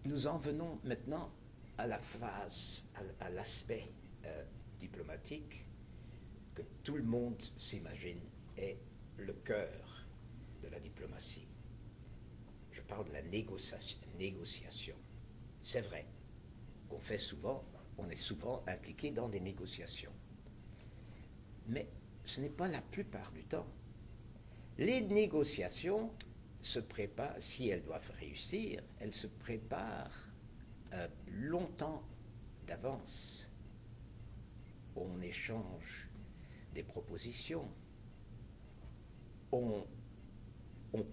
nous en venons maintenant à la phase, à l'aspect diplomatique que tout le monde s'imagine est le cœur de la diplomatie. Je parle de la négociation. C'est vrai qu'on fait souvent, on est souvent impliqué dans des négociations. Mais ce n'est pas la plupart du temps. Les négociations se préparent, si elles doivent réussir, elles se préparent longtemps d'avance. On échange des propositions, on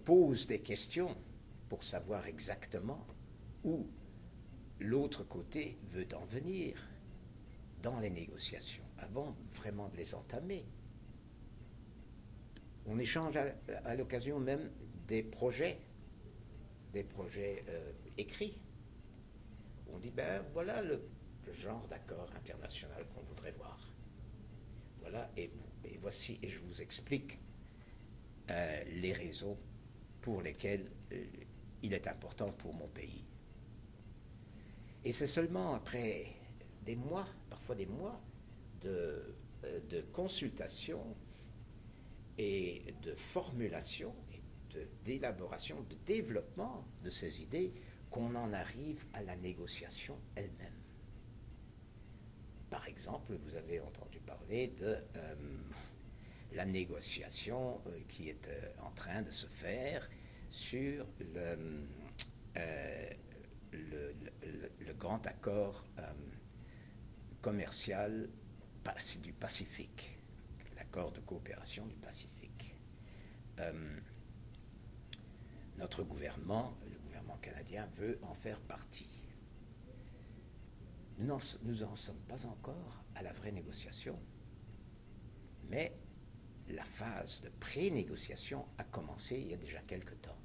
pose des questions pour savoir exactement où l'autre côté veut en venir dans les négociations, avant vraiment de les entamer. On échange à l'occasion même des projets écrits. On dit, ben voilà le genre d'accord international qu'on voudrait voir. Voilà, et voici, et je vous explique les raisons pour lesquelles il est important pour mon pays. Et c'est seulement après des mois, parfois des mois, de consultation et de formulation et d'élaboration, de développement de ces idées qu'on en arrive à la négociation elle-même. Par exemple, vous avez entendu parler de la négociation qui est en train de se faire sur le grand accord commercial du Pacifique, l'accord de coopération du Pacifique. Notre gouvernement, le gouvernement canadien, veut en faire partie. Nous n'en sommes pas encore à la vraie négociation, mais la phase de pré-négociation a commencé il y a déjà quelque temps.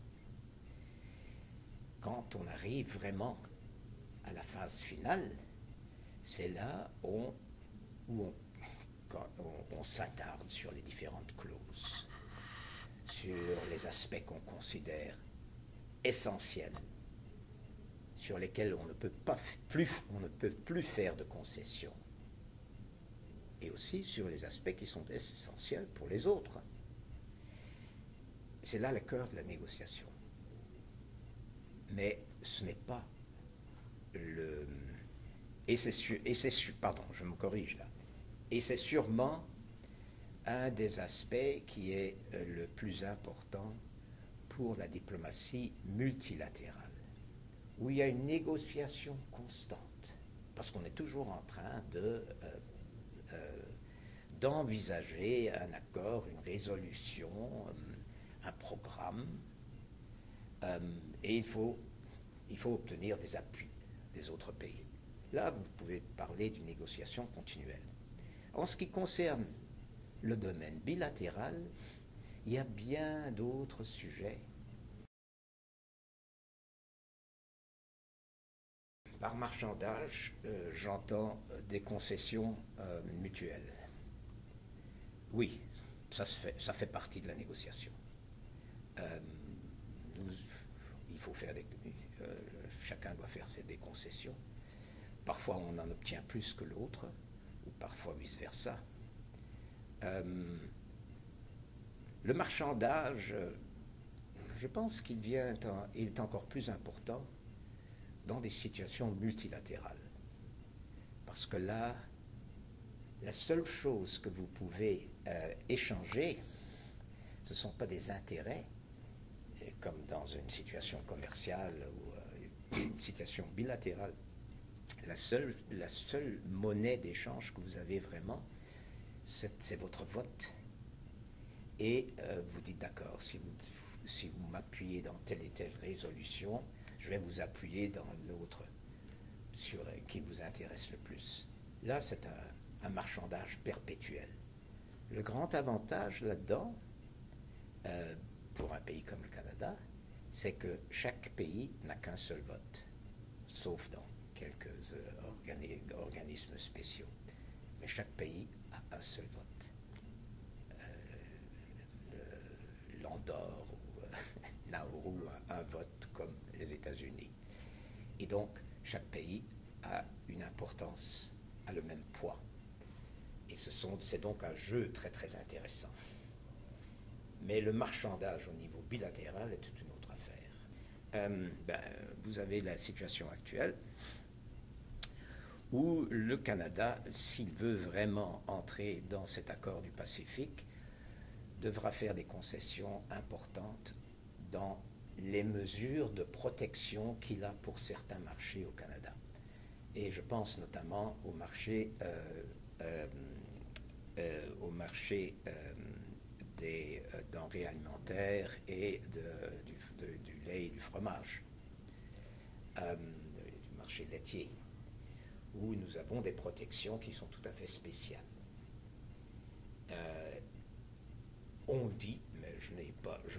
Quand on arrive vraiment à la phase finale, c'est là où on s'attarde sur les différentes clauses, sur les aspects qu'on considère essentiels, sur lesquels on ne peut plus faire de concessions, et aussi sur les aspects qui sont essentiels pour les autres. C'est là le cœur de la négociation. Mais ce n'est pas le... pardon, je me corrige là. Et c'est sûrement un des aspects qui est le plus important pour la diplomatie multilatérale, où il y a une négociation constante, parce qu'on est toujours en train d'envisager un accord, une résolution, un programme, et il faut obtenir des appuis des autres pays. Là, vous pouvez parler d'une négociation continuelle. En ce qui concerne le domaine bilatéral, il y a bien d'autres sujets. Par marchandage, j'entends des concessions mutuelles. Oui, ça fait partie de la négociation. Il faut faire chacun doit faire des concessions. Parfois, on en obtient plus que l'autre, ou parfois vice-versa. Le marchandage, je pense qu'il est encore plus important dans des situations multilatérales. Parce que là, la seule chose que vous pouvez échanger, ce ne sont pas des intérêts, comme dans une situation commerciale ou une situation bilatérale. La seule monnaie d'échange que vous avez vraiment, c'est votre vote. Et vous dites, d'accord, si vous m'appuyez dans telle et telle résolution, je vais vous appuyer dans l'autre qui vous intéresse le plus. Là, c'est un marchandage perpétuel. Le grand avantage là-dedans, pour un pays comme le Canada, c'est que chaque pays n'a qu'un seul vote, sauf dans quelques organismes spéciaux. Mais chaque pays a un seul vote. L'Andorre ou Nauru a un vote comme les États-Unis. Et donc, chaque pays a une importance, a le même poids. Et c'est donc un jeu très très intéressant. Mais le marchandage au niveau bilatéral est toute une autre affaire. Vous avez la situation actuelle où le Canada, s'il veut vraiment entrer dans cet accord du Pacifique, devra faire des concessions importantes dans les mesures de protection qu'il a pour certains marchés au Canada. Et je pense notamment au marché des denrées alimentaires et du lait et du fromage, du marché laitier, où nous avons des protections qui sont tout à fait spéciales. On dit, mais je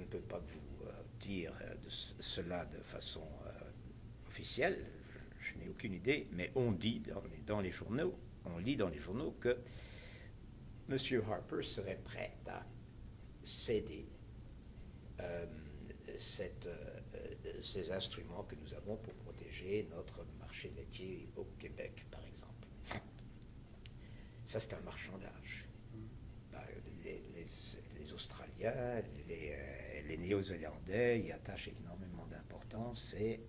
ne peux pas vous dire cela de façon officielle, je n'ai aucune idée, mais on dit dans les journaux, on lit dans les journaux que M. Harper serait prêt à céder ces instruments que nous avons pour protéger notre marché laitier au Québec, par exemple. Ça, c'est un marchandage. Les Australiens, les Néo-Zélandais y attachent énormément d'importance et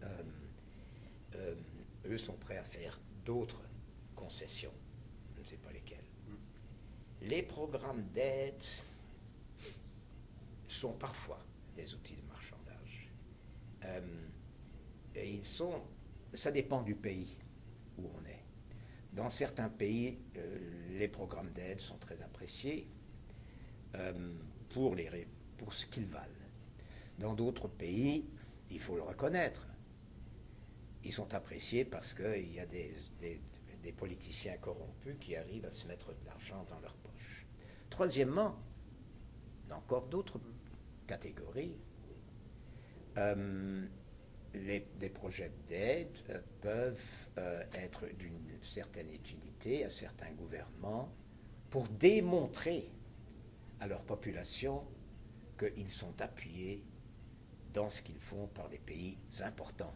eux sont prêts à faire d'autres concessions. Je ne sais pas lesquelles. Les programmes d'aide sont parfois des outils de marchandage. Et ça dépend du pays où on est. Dans certains pays, les programmes d'aide sont très appréciés pour ce qu'ils valent. Dans d'autres pays, il faut le reconnaître, ils sont appréciés parce qu'il y a des politiciens corrompus qui arrivent à se mettre de l'argent dans leur poche. Troisièmement, encore d'autres catégories, des projets d'aide peuvent être d'une certaine utilité à certains gouvernements pour démontrer à leur population qu'ils sont appuyés dans ce qu'ils font par des pays importants.